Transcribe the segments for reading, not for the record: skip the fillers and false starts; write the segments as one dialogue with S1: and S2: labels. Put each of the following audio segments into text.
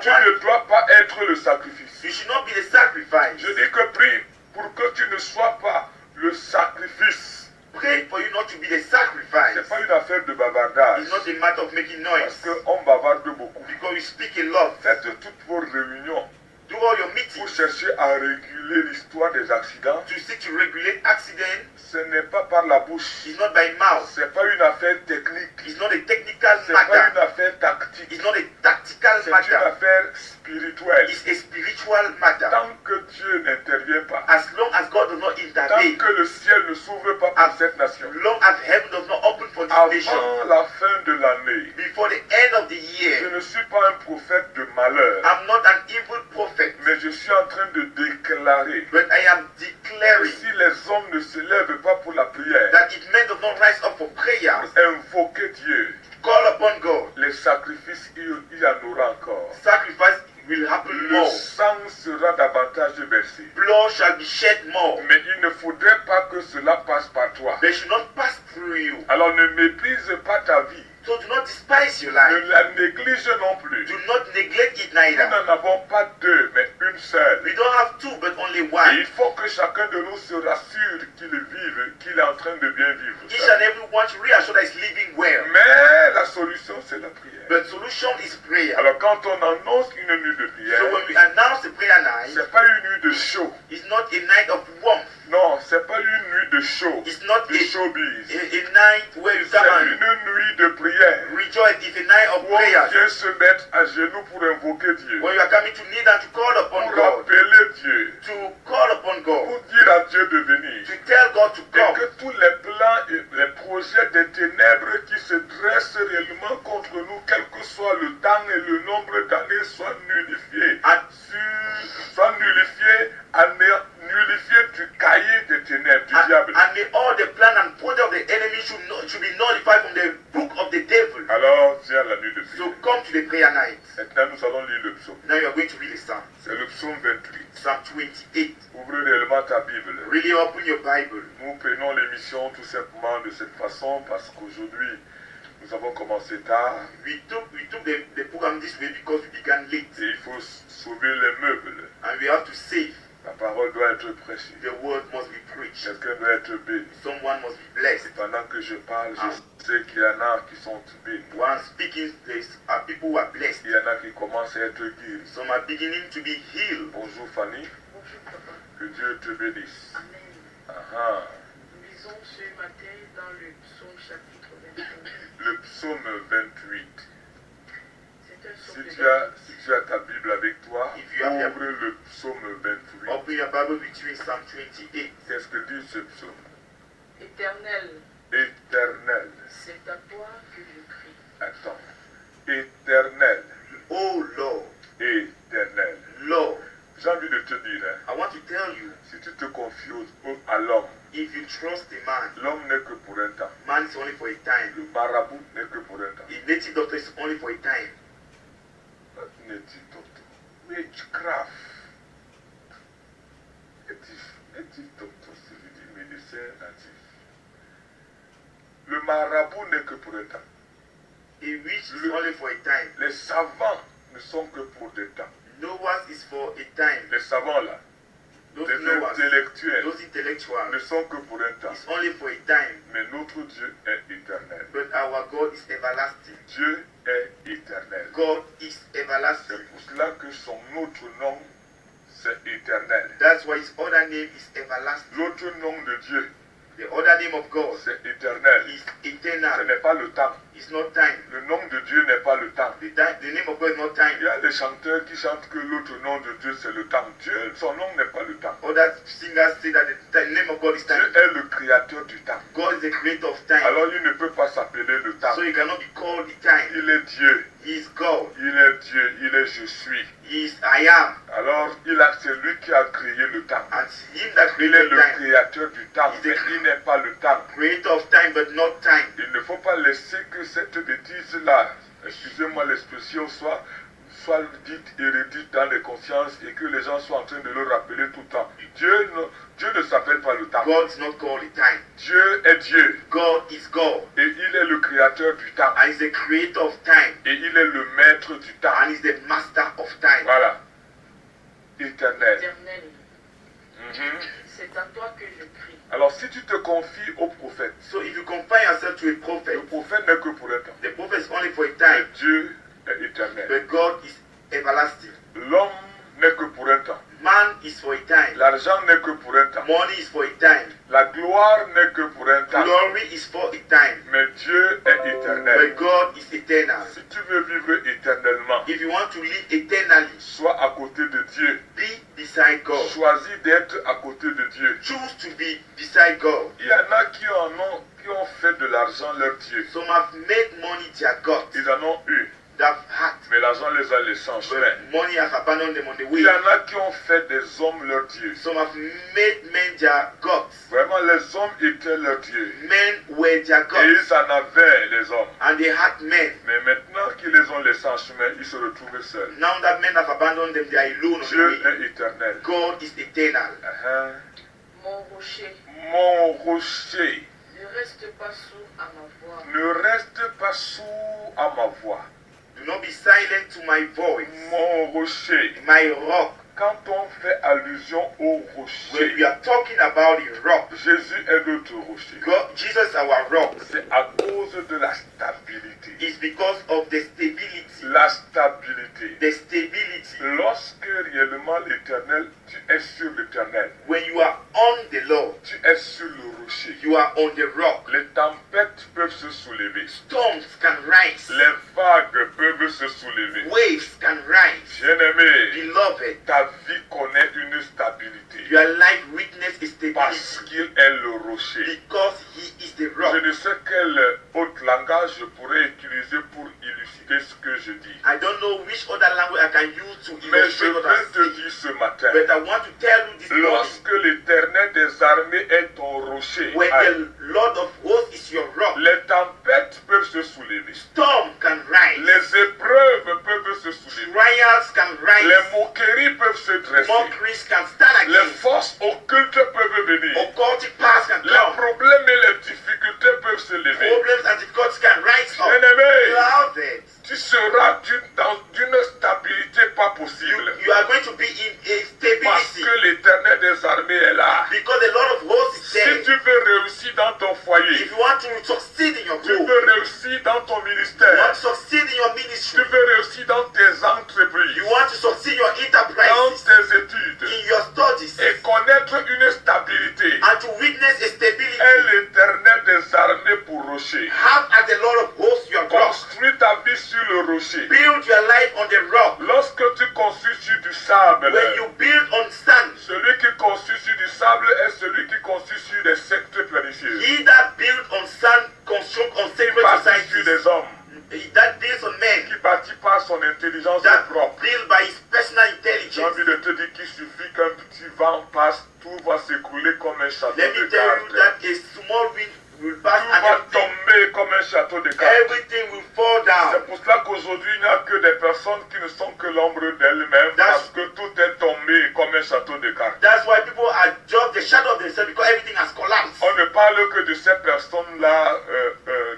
S1: Tu ne dois pas être le sacrifice.
S2: You should not be the sacrifice.
S1: Je dis que prie pour que tu ne sois pas le sacrifice.
S2: Pray for you not to be the
S1: Ce
S2: sacrifice.
S1: n'est pas une affaire de bavardage.
S2: It's not a matter of making
S1: Parce
S2: noise.
S1: qu'on bavarde beaucoup.
S2: Because you speak in love.
S1: Faites toutes vos réunions
S2: Do all your
S1: pour
S2: meetings
S1: chercher à réguler l'histoire des accidents.
S2: to seek to regulate accident.
S1: Ce n'est pas par la bouche.
S2: It's not by mouth.
S1: Ce n'est pas une affaire technique.
S2: It's not a technical
S1: Ce n'est pas une
S2: matter.
S1: affaire tactique.
S2: It's not a tactical
S1: C'est une
S2: matter.
S1: affaire spirituelle.
S2: It's a spiritual matter.
S1: Tant que Dieu n'intervient pas,
S2: As long as God does not
S1: tant
S2: intervene,
S1: que le ciel ne s'ouvre pas pour cette nation,
S2: long as heaven does not open for this nation,
S1: avant la fin de l'année,
S2: before the end of the
S1: je
S2: year,
S1: ne suis pas un prophète de malheur,
S2: I'm not an evil prophet,
S1: mais je suis en train de déclarer
S2: but I am
S1: que
S2: declaring
S1: si les hommes ne se lèvent pas pour la prière,
S2: that if men do not rise up for prayer,
S1: invoquer Dieu,
S2: call upon God,
S1: les sacrifices, il y en aura encore.
S2: sacrifice will happen
S1: Le
S2: more.
S1: sang sera davantage versé.
S2: Blood shall be shed more.
S1: Mais il ne faudrait pas que cela passe par toi.
S2: They should not pass through you.
S1: Alors ne méprise pas ta vie.
S2: So do not despise your
S1: Ne
S2: life.
S1: la néglige non plus.
S2: Do not neglect it
S1: Nous
S2: neither.
S1: n'en avons pas deux, mais une seule.
S2: We don't have two, but only
S1: Et
S2: one.
S1: il faut que chacun de nous se rassure qu'il vive, qu'il est en train de bien vivre.
S2: Each and every one should reassure that is living well.
S1: Mais la solution, c'est la prière.
S2: But solution is prayer.
S1: Alors quand on annonce une nuit de
S2: So
S1: prière,
S2: when we announce the prayer night,
S1: c'est pas une nuit de show.
S2: it's not a night of warmth.
S1: Non, c'est pas une nuit de show,
S2: It's not
S1: de showbiz.
S2: a night where you
S1: C'est
S2: come and
S1: une nuit de prière.
S2: rejoice. It's a night of
S1: Où on
S2: prayer.
S1: vient se mettre à genoux pour invoquer Dieu.
S2: When you are coming to kneel and to call upon
S1: Pour
S2: God,
S1: appeler Dieu.
S2: to call upon God,
S1: Pour dire à Dieu de venir.
S2: to tell God to
S1: Et
S2: come,
S1: que tous les plans et les projets des ténèbres qui se dressent réellement contre nous, quel que soit le temps et le nombre d'années, soient nullifiés. Soient nullifiés, nullifiés du cahier des ténèbres, du diable.
S2: and may all the plan and project of the enemy should be nullified from the book of the devil.
S1: Alors, viens la nuit de
S2: So
S1: prière.
S2: come to the prayer night.
S1: Maintenant, nous allons lire le psaume.
S2: Now you are going to read the Psalm.
S1: C'est le psaume 28.
S2: Psalm 28.
S1: Ouvre réellement ta Bible.
S2: Really open your Bible.
S1: Nous prenons l'émission tout simplement de cette façon parce qu'aujourd'hui, nous avons commencé tard
S2: We took the program this way because we began late.
S1: et il faut sauver les meubles.
S2: And we have to save.
S1: La parole doit être prêchée.
S2: The word must be preached.
S1: Quelqu'un doit être béni.
S2: Someone must be blessed.
S1: Pendant que je parle, je sais qu'il y en a qui sont bénis.
S2: While speaking, there are people who are blessed.
S1: Il y en a qui commencent à être guéris.
S2: Some are beginning to be healed.
S1: Bonjour Fanny.
S3: Bonjour papa.
S1: Que Dieu te bénisse.
S3: Amen.
S1: Ah,
S3: Nous lisons ce matin dans le psaume chapitre 28.
S1: le psaume 28.
S3: C'est un
S1: Si
S3: psaume de
S1: tu as ta Bible avec toi,
S2: If you have your-
S1: ouvre le psaume 28.
S2: Open your Bible between Psalm 28.
S1: Qu'est-ce que dit ce psaume?
S3: Éternel,
S1: Éternel.
S3: c'est à toi que je crie.
S1: Attends. Éternel.
S2: Oh Lord,
S1: Éternel.
S2: Lord,
S1: J'ai envie de te dire, hein,
S2: I want to tell you,
S1: si tu te confies à l'homme,
S2: if you trust a man,
S1: l'homme n'est que pour un temps.
S2: man is only for a time.
S1: Le marabout n'est que pour un temps.
S2: A native doctor is only for a time.
S1: Native doctor. Witchcraft. Native doctor, c'est du médecin natif. Le marabout n'est que pour un temps.
S2: A witch is only for a time.
S1: Les savants ne sont que pour des temps.
S2: Noah's is for a time.
S1: Les savants là,
S2: Those
S1: les
S2: Noah's,
S1: intellectuels
S2: those
S1: ne
S2: intellectuals,
S1: sont que pour un temps.
S2: is only for a time.
S1: Mais notre Dieu est éternel.
S2: But our God is everlasting.
S1: Dieu est éternel.
S2: God is everlasting.
S1: C'est pour cela que son autre nom, c'est éternel.
S2: That's why his other name is everlasting.
S1: L'autre nom de Dieu,
S2: The other name of God
S1: c'est éternel.
S2: is
S1: Ce
S2: eternal.
S1: n'est pas le temps.
S2: It's not time.
S1: Le nom de Dieu n'est pas le temps.
S2: The name of God is not
S1: Il
S2: time.
S1: y a des chanteurs qui chantent que l'autre nom de Dieu, c'est le temps. Dieu, son nom n'est pas le temps.
S2: Other singers say that the name of God is
S1: Dieu
S2: time.
S1: est le créateur du temps.
S2: God is the creator of time.
S1: Alors il ne peut pas s'appeler le temps.
S2: So he cannot be called the time.
S1: Il est Dieu.
S2: He is God.
S1: Il est Dieu. Il est je suis.
S2: He is I am.
S1: Alors c'est lui qui a créé le temps.
S2: And him that
S1: Il est
S2: created
S1: le
S2: time.
S1: créateur du temps, mais il n'est pas le temps.
S2: Creator of time but not time.
S1: Il ne faut pas laisser que cette bêtise-là, excusez-moi l'expression, soit soit dite et redite dans les consciences et que les gens soient en train de le rappeler tout le temps. Dieu ne s'appelle pas le temps.
S2: God is not called the time.
S1: Dieu est Dieu.
S2: God is God.
S1: Et il est le créateur du temps.
S2: And he's the creator of time.
S1: Et il est le maître du temps.
S2: And he's the master of time.
S1: Voilà. Éternel.
S3: Éternel,
S1: Mhm.
S3: c'est à toi que je prie.
S1: Alors si tu te confies au prophète,
S2: So if you confine yourself to a prophet,
S1: le prophète n'est que pour un temps.
S2: the prophet is only for a
S1: Mais
S2: time.
S1: Dieu est éternel.
S2: But God is everlasting.
S1: L'homme n'est que pour un temps.
S2: Man is for a time.
S1: L'argent n'est que pour un temps.
S2: Money is for a time.
S1: La gloire n'est que pour un temps.
S2: Glory is for a time.
S1: Mais Dieu est éternel.
S2: But God is eternal.
S1: Si tu veux vivre éternellement,
S2: If you want to live eternally,
S1: sois à côté de Dieu.
S2: be beside God.
S1: Choisis d'être à côté de Dieu.
S2: Choose to be beside God.
S1: Il y en a qui ont fait de l'argent leur Dieu.
S2: Some have made money their God.
S1: Ils en ont eu.
S2: They've had.
S1: Mais l'argent les a laissés en chemin.
S2: But money has abandoned them on the
S1: Il
S2: way.
S1: y en a qui ont fait des hommes leur Dieu.
S2: Some have made men their gods.
S1: Vraiment, les hommes étaient leur Dieu.
S2: Men were their
S1: Et
S2: gods.
S1: ils en avaient, les hommes.
S2: And they had men.
S1: Mais maintenant qu'ils les ont laissés en chemin, ils se retrouvent seuls.
S2: Now that men have abandoned them, they are alone on the
S1: Dieu
S2: way.
S1: est éternel.
S2: God is eternal.
S3: Mon rocher,
S1: Mon rocher,
S3: ne reste pas sourd à ma voix.
S1: ne reste pas sourd à ma voix.
S2: Do not be silent to my voice.
S1: Mon rocher.
S2: My rock.
S1: Quand on fait allusion au
S2: When
S1: rocher,
S2: we are talking about the rock,
S1: Jésus est notre rocher.
S2: God, Jesus our rock,
S1: C'est à cause de la stabilité.
S2: is because of the stability.
S1: La stabilité.
S2: The stability.
S1: Lorsque réellement l'éternel, tu es sur l'éternel,
S2: When you are on the Lord,
S1: tu es sur le rocher.
S2: you are on the rock.
S1: Les tempêtes peuvent se soulever.
S2: Storms can rise.
S1: Les vagues peuvent se soulever.
S2: Waves can rise.
S1: Bien-aimé,
S2: Beloved,
S1: ta vie connaît une stabilité.
S2: your life witness is
S1: Parce
S2: stability
S1: qu'il est le rocher.
S2: because He is the
S1: Je
S2: rock.
S1: ne sais quel autre langage je pourrais utiliser pour illustrer ce que je dis.
S2: I don't know which other language I can use to
S1: Mais je
S2: illustrate what
S1: vais
S2: I
S1: te
S2: say,
S1: dire ce matin,
S2: but I want to tell you this morning,
S1: lorsque l'Éternel des armées est ton rocher,
S2: when the Lord of hosts is your rock,
S1: les tempêtes peuvent se soulever.
S2: storm can rise,
S1: Les épreuves peuvent se soulever.
S2: trials can rise,
S1: Les moqueries peuvent se dresser.
S2: mockeries can stand
S1: Les
S2: against,
S1: forces occultes peuvent venir.
S2: occultic powers can
S1: Les
S2: come,
S1: problèmes et les difficultés peuvent se lever.
S2: problems and difficulties can rise up.
S1: Bien-aimé,
S2: Beloved,
S1: tu seras dans une stabilité pas possible.
S2: you are going to be in a
S1: Parce
S2: stability
S1: que l'Éternel des armées est là.
S2: because the Lord of hosts is
S1: Si
S2: there.
S1: tu veux réussir dans ton foyer,
S2: If you want to succeed in your
S1: tu
S2: goal,
S1: veux réussir dans ton
S2: you want
S1: ministère,
S2: to succeed in your
S1: tu
S2: ministry,
S1: veux réussir dans tes entreprises,
S2: you want to succeed in your
S1: dans
S2: enterprises,
S1: tes études,
S2: in your studies,
S1: et connaître une stabilité,
S2: and to witness a stability,
S1: est l'Éternel des armées pour rocher.
S2: have as the Lord of hosts your rock.
S1: Construis ta vie sur le rocher.
S2: Build your life on the rock.
S1: Lorsque tu construis sur du sable,
S2: When you build on sand,
S1: celui qui construit sur du sable est celui qui construit sur des sectes pernicieuses.
S2: he that build on sand construct on sacred
S1: Bâti sur
S2: societies.
S1: des hommes,
S2: He that builds on men,
S1: qui bâtit par son intelligence
S2: that
S1: propre.
S2: build by his personal
S1: J'ai
S2: intelligence.
S1: envie de te dire qu'il suffit qu'un petit vent passe, tout va s'écrouler comme un château
S2: Let
S1: de
S2: me tell you
S1: cartes.
S2: that a small wind will pass
S1: Tout
S2: and
S1: va
S2: everything,
S1: tomber comme un château de cartes.
S2: everything will fall down.
S1: C'est pour cela qu'aujourd'hui, il n'y a que des personnes qui ne sont que l'ombre d'elles-mêmes parce que tout est tombé comme un château de cartes.
S2: That's why people are just the shadow of themselves because everything has collapsed.
S1: On ne parle que de ces personnes-là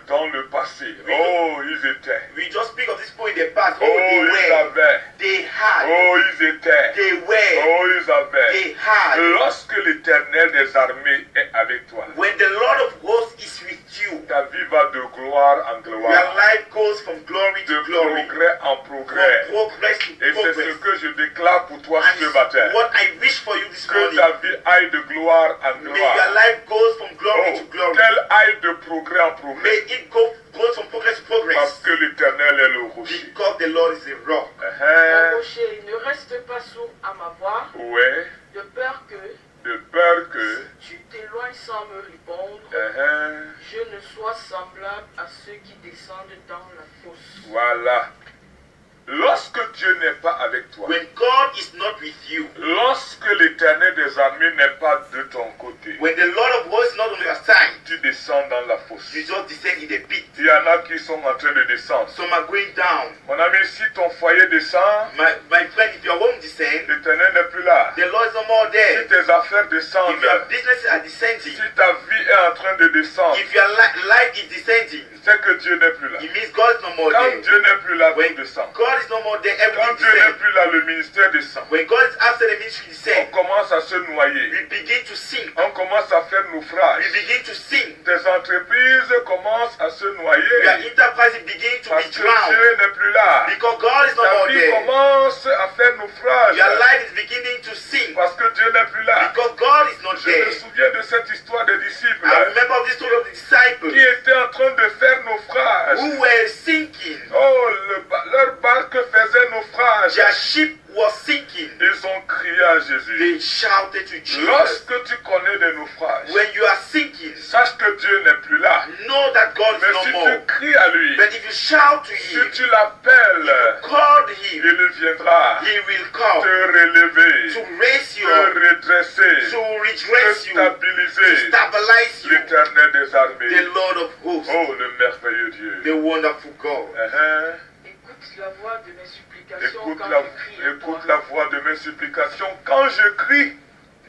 S1: dans le passé. Oh, ils étaient.
S2: We just speak of this people in the past.
S1: Oh,
S2: Oh, they
S1: ils
S2: were,
S1: avaient.
S2: they had,
S1: Oh, ils étaient.
S2: they were,
S1: Oh, ils avaient.
S2: they had.
S1: Lorsque l'Éternel des armées est avec toi,
S2: When the Lord of hosts is with you,
S1: ta vie va de gloire en
S2: your
S1: gloire,
S2: life goes from glory
S1: de
S2: to glory,
S1: progrès en
S2: from
S1: progrès.
S2: progress to
S1: Et c'est ce
S2: progress.
S1: que je déclare pour toi
S2: And
S1: ce
S2: it's
S1: matin.
S2: what I wish for you this
S1: Que
S2: morning.
S1: ta vie aille de gloire en
S2: May your
S1: gloire.
S2: life goes from glory
S1: Oh,
S2: to glory.
S1: qu'elle aille de progrès en
S2: May
S1: progrès.
S2: it goes from progress to progress.
S1: Parce que l'Éternel est le rocher.
S2: Because the Lord is a rock.
S3: Mon rocher, ne reste pas sourd à ma voix,
S1: Ouais,
S3: de peur que
S1: de peur que
S3: tu t'éloignes sans me répondre, je ne sois semblable à ceux qui descendent dans la fosse.
S1: voilà. Lorsque Dieu n'est pas avec toi,
S2: when God is not with you,
S1: lorsque l'Éternel des armées n'est pas de ton côté,
S2: when the Lord of hosts is not on your side,
S1: tu descends dans la fosse.
S2: you just descend in the pit.
S1: Il y en a qui sont en train de descendre.
S2: Some are going down.
S1: Mon ami, si ton foyer descend,
S2: My friend, if your home descend,
S1: l'Éternel n'est plus là.
S2: the Lord is no more
S1: Si
S2: there.
S1: tes affaires descendent,
S2: If your businesses are descending,
S1: si ta vie est en train de descendre,
S2: if your life is descending,
S1: c'est que Dieu n'est plus là.
S2: it means God is no more
S1: Quand
S2: there.
S1: Dieu n'est plus là, tout
S2: When
S1: descend.
S2: God is no more there,
S1: Quand
S2: everything
S1: Dieu n'est
S2: descends.
S1: plus là, le ministère descend.
S2: When God is absent, the ministry
S1: On
S2: descends.
S1: commence à se noyer.
S2: We begin to sink.
S1: On commence à faire naufrage.
S2: We begin to sink.
S1: Tes entreprises commencent à se
S2: Your
S1: noyer
S2: enterprise begin to
S1: parce
S2: be
S1: que
S2: drowned
S1: Dieu n'est plus là.
S2: because God is no
S1: Ta
S2: more
S1: vie
S2: there.
S1: commence à faire naufrage
S2: Your life is beginning to sink
S1: parce que Dieu n'est plus là.
S2: because God is not
S1: Je me
S2: there.
S1: souviens de cette histoire des disciples
S2: I remember this story of the
S1: qui
S2: disciples
S1: étaient en train de faire naufrage.
S2: who were sinking.
S1: Oh, leur barque faisait naufrage.
S2: Their ship was sinking.
S1: Ils ont crié à Jésus.
S2: They shouted to Jesus.
S1: Lorsque tu connais des naufrages,
S2: When you are sinking,
S1: sache que Dieu n'est plus là.
S2: know that God
S1: Mais
S2: is
S1: si
S2: no more.
S1: tu cries à lui,
S2: But if you shout to
S1: si
S2: him,
S1: tu l'appelles,
S2: call him,
S1: il viendra
S2: he will
S1: te
S2: come
S1: relever,
S2: to raise you
S1: te
S2: up,
S1: redresser,
S2: to
S1: te
S2: redress you, to
S1: stabiliser.
S2: stabilize you.
S1: L'Éternel des
S2: The
S1: armées.
S2: Lord of hosts,
S1: Oh, le merveilleux Dieu.
S2: the wonderful God.
S3: Écoute la voix de mes supplications
S1: Écoute
S3: quand
S1: la,
S3: je crie à toi.
S1: écoute la voix de mes supplications quand je crie.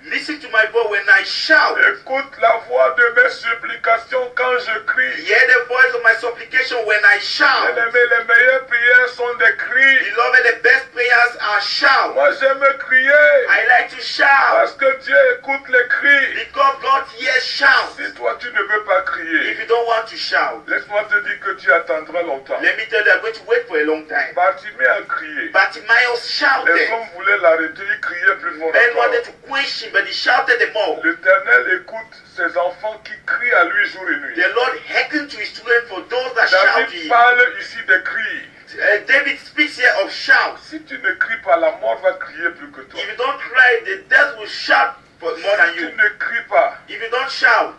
S2: Listen to my voice when I shout.
S1: Écoute la voix de mes supplications quand je crie.
S2: Hear the voice of my supplication when I shout.
S1: Bien-aimés, les meilleures prières sont des cris.
S2: Beloved, the best prayers are shout.
S1: Moi, j'aime crier
S2: I like to shout
S1: parce que Dieu écoute les cris.
S2: because God hears shout.
S1: Si toi, tu ne veux pas
S2: If
S1: crier,
S2: you don't want to shout,
S1: laisse-moi te dire que tu attendras longtemps.
S2: let me tell you, I'm going to wait for a long time.
S1: Bartimée a crié.
S2: Bartimaeus
S1: Les
S2: shouted.
S1: hommes voulaient l'arrêter, ils criaient plus fort
S2: Men
S1: encore.
S2: wanted to quench him, but he shouted them all.
S1: L'Éternel écoute ses enfants qui crient à lui jour et nuit.
S2: The Lord hearkened to his children for those that shout to
S1: David
S2: him.
S1: parle ici des cris.
S2: David speaks here of shouts.
S1: Si tu ne cries pas, la mort va crier plus que toi.
S2: If you don't cry, the death will shout for more than
S1: Si tu
S2: you.
S1: ne cries pas,
S2: If you don't shout,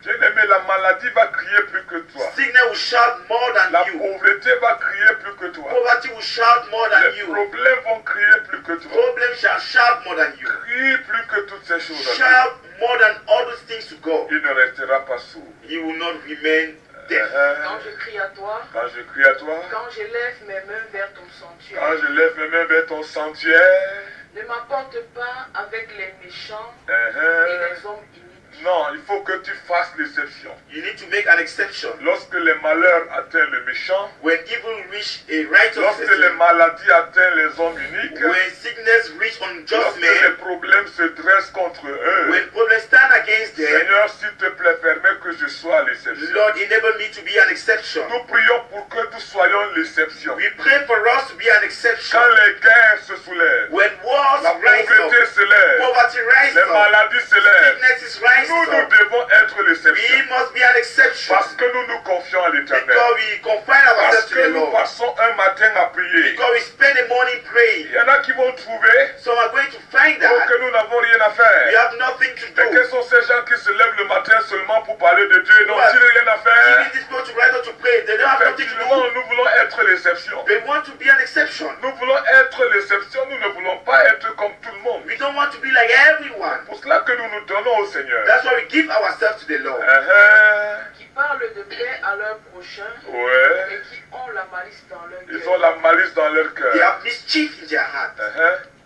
S1: bien-aimé, la maladie va crier plus que toi.
S2: sickness will shout more
S1: La
S2: than you.
S1: pauvreté va crier plus que toi.
S2: Poverty will shout more than
S1: Les
S2: you.
S1: problèmes vont crier plus que toi.
S2: Problems shall shout more than you.
S1: Crie plus que toutes ces choses.
S2: Shout more than all those things to God.
S1: Il ne restera pas sourd.
S2: He will not remain deaf.
S3: Quand je crie à toi,
S1: Quand je crie à toi,
S3: quand je lève mes mains vers ton sanctuaire,
S1: quand je lève mes mains vers ton sanctuaire,
S3: ne m'apporte pas avec les méchants et
S1: uh-huh.
S3: les hommes iniques.
S1: Non, il faut que tu fasses l'exception.
S2: You need to make an exception.
S1: Lorsque les malheurs atteignent le méchant,
S2: When evil reach a righteous
S1: lorsque les
S2: person,
S1: maladies atteignent les hommes uniques,
S2: when sickness reach unjust
S1: lorsque les
S2: men,
S1: problèmes se dressent contre eux,
S2: when problems stand against them,
S1: Seigneur, s'il te plaît, permets que je sois l'exception.
S2: Lord, enable me to be an exception.
S1: Nous prions pour que nous soyons l'exception.
S2: We pray for us to be an exception.
S1: Quand les guerres se soulèvent,
S2: When wars
S1: la
S2: rise
S1: pauvreté
S2: up,
S1: se lève,
S2: poverty rises
S1: les
S2: up,
S1: maladies se lèvent,
S2: sicknesses rise
S1: nous
S2: up,
S1: devons être
S2: we
S1: l'exception.
S2: must be an exception.
S1: Parce que nous nous confions à l'Éternel.
S2: Because we confine
S1: Parce
S2: ourselves to
S1: que
S2: the
S1: nous
S2: Lord.
S1: passons un matin à prier.
S2: Because we spend the morning praying.
S1: Il y en a qui vont trouver
S2: Some are going to find
S1: oh,
S2: that
S1: que nous n'avons rien à
S2: we
S1: faire.
S2: have nothing to
S1: Et quels
S2: do.
S1: sont ces gens qui se lèvent le matin seulement pour parler de Dieu?
S2: What?
S1: N'ont-ils rien à
S2: Even
S1: faire?
S2: these people to rise up to pray, they don't have nothing to
S1: Effectivement,
S2: do.
S1: nous voulons être l'exception.
S2: They want to be an exception.
S1: Nous voulons être l'exception, nous ne voulons pas être comme tout le monde.
S2: We don't want to be like everyone.
S1: Pour cela que nous nous donnons au Seigneur.
S2: That's why we give ourselves to the Lord.
S3: Qui parlent de paix à leur prochain
S1: Ouais.
S3: et qui ont la malice dans leur
S1: Ils
S3: cœur.
S1: ont la malice dans leur cœur.
S2: They have mischief in their heart.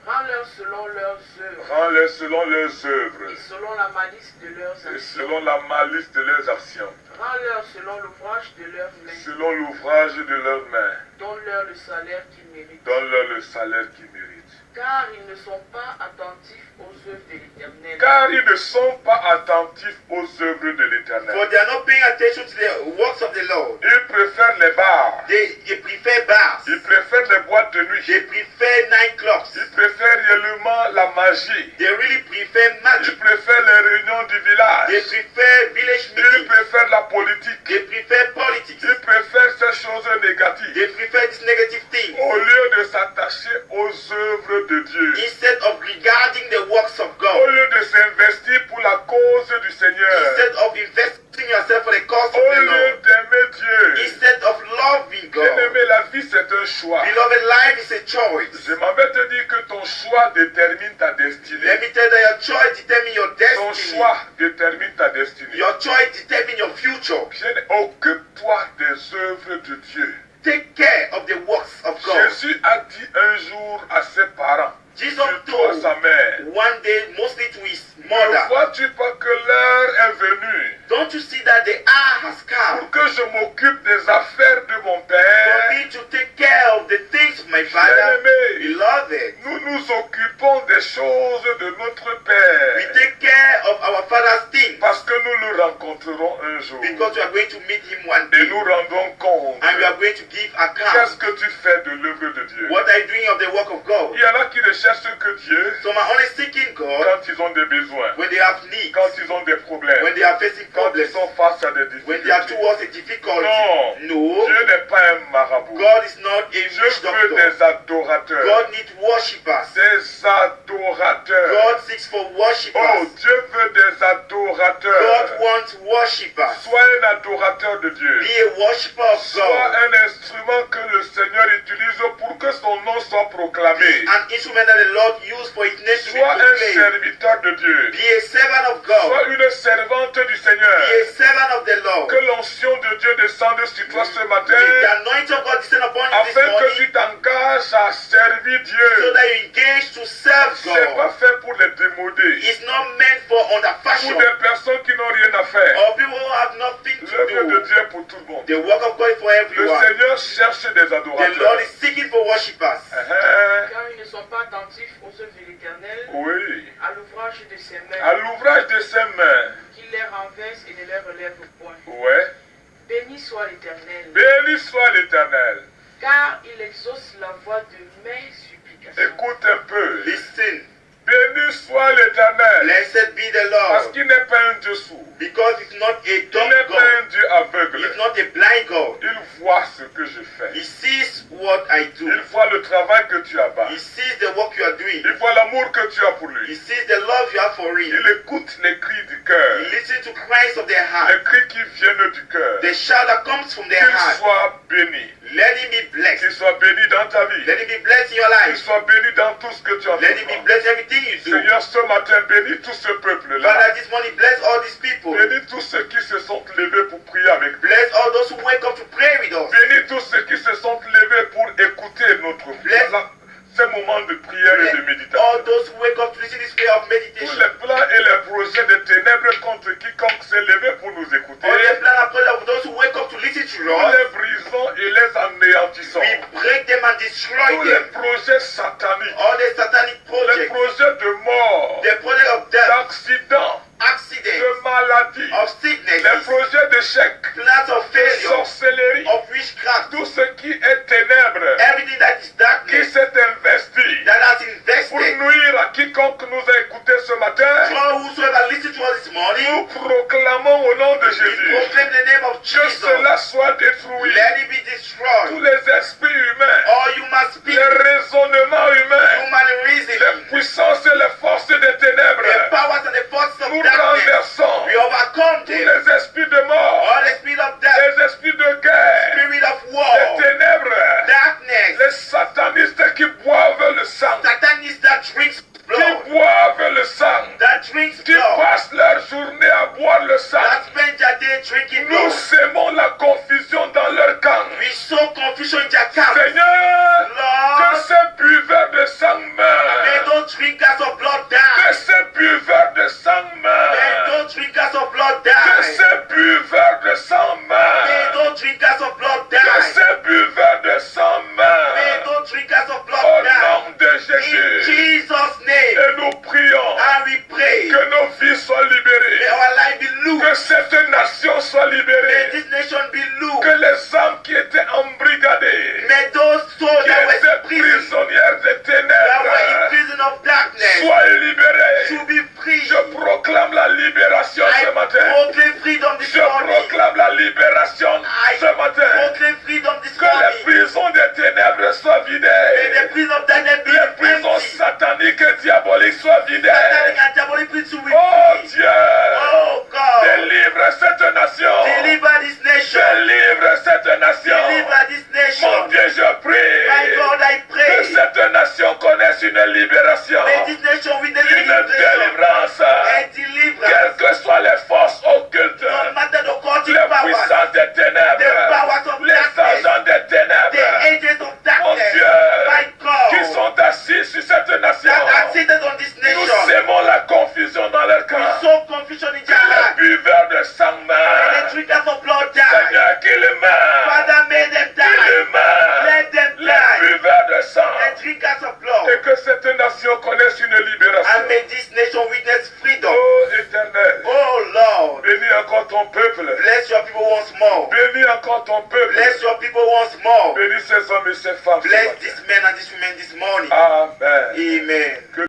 S3: Rends-leur selon leurs œuvres
S1: Rends-les selon leurs œuvres
S3: et selon la malice de leurs
S1: et
S3: actions.
S1: selon la malice de leurs actions,
S3: Rends-leur selon l'ouvrage de leurs mains.
S1: selon l'ouvrage de leurs mains.
S3: Donne-leur le salaire qu'ils méritent.
S1: Donne-leur le salaire qu'ils méritent.
S3: Car ils ne sont pas attentifs aux œuvres de l'Éternel.
S1: Car ils ne sont pas attentifs aux œuvres de
S2: For
S1: l'Éternel.
S2: they are not paying attention to the works of the Lord.
S1: Ils préfèrent les bars.
S2: They prefer bars.
S1: Ils préfèrent les boîtes de
S2: They
S1: nuit.
S2: prefer nightclubs.
S1: Ils préfèrent réellement la magie.
S2: They really prefer
S1: Ils
S2: magic.
S1: préfèrent les réunions du
S2: They
S1: village.
S2: prefer village
S1: Ils
S2: meetings.
S1: préfèrent la politique.
S2: They prefer politics.
S1: Ils préfèrent ces choses négatives.
S2: They prefer these negative things.
S1: Au lieu de s'attacher aux œuvres de Dieu.
S2: Instead of regarding the works of
S1: Au
S2: God.
S1: lieu de s'investir pour la cause du Seigneur.
S2: Instead of investing yourself for the cause of
S1: Au
S2: the
S1: lieu
S2: Lord.
S1: d'aimer Dieu.
S2: Instead of loving God.
S1: Bien-aimé, la vie c'est un choix.
S2: Beloved, life is a choice.
S1: Je m'en vais te dire que ton choix détermine ta destinée.
S2: Let me tell you that your choice determines your
S1: Ton
S2: destiny.
S1: choix détermine ta destinée.
S2: Your choice determines your future.
S1: Occupe-toi des œuvres de Dieu.
S2: Take care of the works of God.
S1: Jésus a dit un jour à ses parents,
S2: Jesus
S1: surtout à
S2: told
S1: sa mère,
S2: one day, mostly to his
S1: ne
S2: mother,
S1: vois-tu pas que l'heure est venue
S2: don't you see that the hour has come
S1: pour que je m'occupe des affaires de mon
S2: for
S1: Père?
S2: me to take care of the things of my Father?
S1: Bien-aimé,
S2: Beloved,
S1: nous nous occupons des choses de notre
S2: we
S1: Père
S2: take care of our Father's things
S1: parce que nous le rencontrerons un jour
S2: because we are going to meet him one
S1: et
S2: day
S1: nous rendons compte.
S2: and we are going to give
S1: Qu'est-ce
S2: account.
S1: que tu fais de l'œuvre de Dieu?
S2: What are you doing of the work of God?
S1: Il y en a qui ne cherchent que Dieu
S2: Some are only seeking God
S1: quand ils ont des besoins,
S2: when they have needs,
S1: quand ils ont des problèmes,
S2: when they are facing
S1: quand ils
S2: problems,
S1: sont face à des
S2: when they are
S1: difficultés.
S2: towards a difficulty.
S1: Non,
S2: No,
S1: Dieu n'est pas un marabout.
S2: God is not a
S1: Dieu
S2: witch
S1: veut
S2: doctor.
S1: des adorateurs.
S2: God needs worshippers.
S1: Des adorateurs.
S2: God seeks for
S1: Oh,
S2: worshippers.
S1: Dieu veut des
S2: God
S1: adorateurs.
S2: wants worshippers.
S1: Sois un adorateur de Dieu.
S2: Be a worshiper of
S1: Sois
S2: God.
S1: un instrument que le Seigneur utilise pour que son nom soit proclamé.
S2: An instrument that the Lord used for his name to be
S1: Sois un
S2: proclaimed.
S1: serviteur de Dieu.
S2: Be a servant of God.
S1: Sois une servante du Seigneur.
S2: Be a servant of the Lord.
S1: Que l'onction de Dieu descende sur toi ce matin,
S2: May the anointing of God descend upon you this
S1: afin que
S2: morning
S1: tu t'engages à servir
S2: so
S1: Dieu.
S2: that you engage to serve
S1: C'est pas
S2: God.
S1: fait pour les démodés,
S2: It's not meant for under
S1: pour
S2: fashion
S1: des personnes qui n'ont rien à faire.
S2: or people who have nothing to
S1: L'œuvre de
S2: do.
S1: Dieu est pour tout le monde.
S2: The work of God is for
S1: Le
S2: everyone.
S1: Seigneur cherche des
S2: The Lord
S1: adorateurs.
S2: is seeking for worshippers.
S3: Car ils ne sont pas attentifs aux œuvres de l'Éternel,
S1: Oui,
S3: à l'ouvrage de ses mains,
S1: à l'ouvrage de ses mains.
S3: qu'il les renverse et ne les relève point.
S1: Ouais.
S3: Béni soit l'Éternel,
S1: Béni soit l'Éternel.
S3: car il exauce la voix de mes supplications.
S1: Écoute un peu.
S2: Listen,
S1: Béni soit l'Éternel.
S2: blessed be the
S1: Parce
S2: Lord,
S1: qu'il n'est pas un Dieu sourd.
S2: because it's not a
S1: Il
S2: dumb
S1: n'est pas un
S2: God.
S1: Dieu aveugle.
S2: He's not a blind God.
S1: Il voit ce que je fais.
S2: He sees what I do.
S1: Il voit le travail que tu abat.
S2: He sees the work you are doing.
S1: Il voit l'amour que tu as pour
S2: He
S1: lui.
S2: sees the love you have for him.
S1: Il écoute les cris du cœur.
S2: He listens to cries of their heart.
S1: Les cris qui viennent du cœur.
S2: The shout that comes from their
S1: Qu'il
S2: heart.
S1: soit béni.
S2: Let him be blessed.
S1: Qu'il soit béni dans ta vie.
S2: Let him be blessed in your
S1: Qu'il
S2: life.
S1: soit béni dans tout ce que tu
S2: Let him be
S1: entreprends.
S2: blessed in everything you do.
S1: Seigneur, ce matin, bénis tout ce peuple-là.
S2: Father, this morning, bless all these people.
S1: Bénis tous ceux qui se sont levés pour prier avec nous.
S2: Bless all those who wake up to pray with us.
S1: Bénis tous ceux qui se sont levés pour écouter notre
S2: Bless-
S1: ces moments de prière et de
S2: Bless
S1: méditation.
S2: all those who wake up to listen to this prayer of
S1: Tous
S2: meditation.
S1: les plans et les projets de ténèbres contre quiconque s'est levé pour nous écouter,
S2: All the plan and prayer of those who wake up to listen to
S1: nous
S2: us.
S1: les brisons et les anéantissons.
S2: We break them and destroy
S1: Tous les
S2: them.
S1: projets sataniques,
S2: All the satanic
S1: les
S2: projects,
S1: projets de mort,
S2: the project of death,
S1: d'accidents,
S2: accidents,
S1: de maladies,
S2: of
S1: les
S2: sicknesses,
S1: projets d'échecs,
S2: plans of
S1: de
S2: failure,
S1: sorcellerie,
S2: of witchcraft,
S1: tout ce qui est ténèbres,
S2: everything that is
S1: qui
S2: darkness
S1: s'est investi
S2: that has
S1: pour
S2: invested.
S1: nuire à quiconque nous a écoutés ce matin,
S2: For whosoever listen to us this morning,
S1: nous proclamons au nom de
S2: we
S1: Jésus
S2: proclaim the name of
S1: que
S2: Jesus.
S1: cela soit détruit.
S2: Let it be
S1: Tous
S2: destroyed.
S1: les esprits humains,
S2: All human
S1: les
S2: speak,
S1: raisonnements humains,
S2: human
S1: les
S2: reasoning,
S1: puissances et les forces des
S2: the
S1: ténèbres,
S2: powers and the forces
S1: nous
S2: of darkness,
S1: renversons
S2: we overcome
S1: tous
S2: them.
S1: les esprits de mort,
S2: All the spirit of death,
S1: les esprits de guerre,
S2: spirit of
S1: les
S2: war,
S1: ténèbres,
S2: darkness,
S1: les satanistes qui boivent le sang,
S2: Satanis that drinks
S1: qui
S2: blood,
S1: boivent le sang,
S2: that drinks
S1: qui
S2: blood,
S1: passent leur journée à boire le sang.
S2: that spend their day drinking
S1: Nous
S2: blood.
S1: sémons la confusion dans leur camp.
S2: We sow confusion in their camp.
S1: Seigneur, que
S2: Lord,
S1: ces buveurs de sang
S2: may
S1: meurent.
S2: those drinkers of blood
S1: Que
S2: die.
S1: ces buveurs de sang
S2: May
S1: meurent.
S2: those drinkers of blood
S1: Que
S2: die.
S1: ces buveurs de sang
S2: May
S1: meurent.
S2: those drinkers of blood
S1: Que
S2: die.
S1: ces buveurs de sang
S2: May
S1: meurent.
S2: those drinkers of
S1: Au
S2: blood die.
S1: nom de
S2: In
S1: Jésus.
S2: Jesus' name.
S1: Et nous prions
S2: And we pray.
S1: que nos vies soient
S2: May
S1: libérées.
S2: our life be
S1: Que
S2: loose.
S1: cette nation soit
S2: May
S1: libérée.
S2: this nation be
S1: Que
S2: loose.
S1: les âmes qui étaient embrigadées,
S2: May those souls
S1: qui
S2: that were
S1: étaient
S2: in prison,
S1: prisonnières des
S2: that were in
S1: ténèbres,
S2: prison of darkness,
S1: soient libérées.
S2: to be free.
S1: Je proclame la libération
S2: I
S1: ce matin.
S2: proclaim freedom this
S1: Je
S2: morning.
S1: proclame la libération
S2: I
S1: ce matin.
S2: proclaim freedom this
S1: Que les
S2: morning.
S1: prisons des ténèbres soient
S2: May
S1: vidées.
S2: the prison of darkness be
S1: Les prisons
S2: empty.
S1: sataniques et diaboliques soient
S2: Satanic
S1: vidées.
S2: and diabolic prison will
S1: Oh
S2: be.
S1: Dieu,
S2: Oh God.
S1: délivre cette nation.
S2: Deliver this nation.
S1: Délivre cette nation.
S2: Deliver this
S1: Mon
S2: nation.
S1: Dieu, je prie. connaisse une libération,
S2: May this nation witness
S1: une
S2: liberation
S1: délivrance,
S2: and deliverance.
S1: quelles que soient les forces occultes,
S2: No matter the occultic
S1: les
S2: powers,
S1: puissances des
S2: the
S1: ténèbres,
S2: powers of
S1: les
S2: darkness,
S1: agents des
S2: the
S1: ténèbres,
S2: agents of
S1: mon
S2: darkness,
S1: Dieu,
S2: my
S1: qui
S2: God,
S1: sont assis sur cette nation,
S2: that are seated on this
S1: nous
S2: nation.
S1: sémons la confusion dans leur
S2: We
S1: camp.
S2: sow confusion in their
S1: Les
S2: heart.
S1: buveurs de sang
S2: And the
S1: meurent.
S2: drinkers of blood die.
S1: Seigneur, qu'ils meurent.
S2: Father, may them die.
S1: Qu'ils meurent.
S2: Let them
S1: Les
S2: die.
S1: buveurs de sang.
S2: The drinkers of blood.
S1: Et que cette nation connaisse une
S2: And
S1: libération.
S2: may this nation witness freedom.
S1: Oh Éternel,
S2: Oh Lord,
S1: bénis encore ton peuple.
S2: bless your people once more.
S1: Bénis encore ton peuple.
S2: Bless your people once more.
S1: Bénis ces hommes et ces femmes. ce
S2: Bless
S1: matin.
S2: these men and these women this morning.
S1: Amen.
S2: Amen.
S1: Que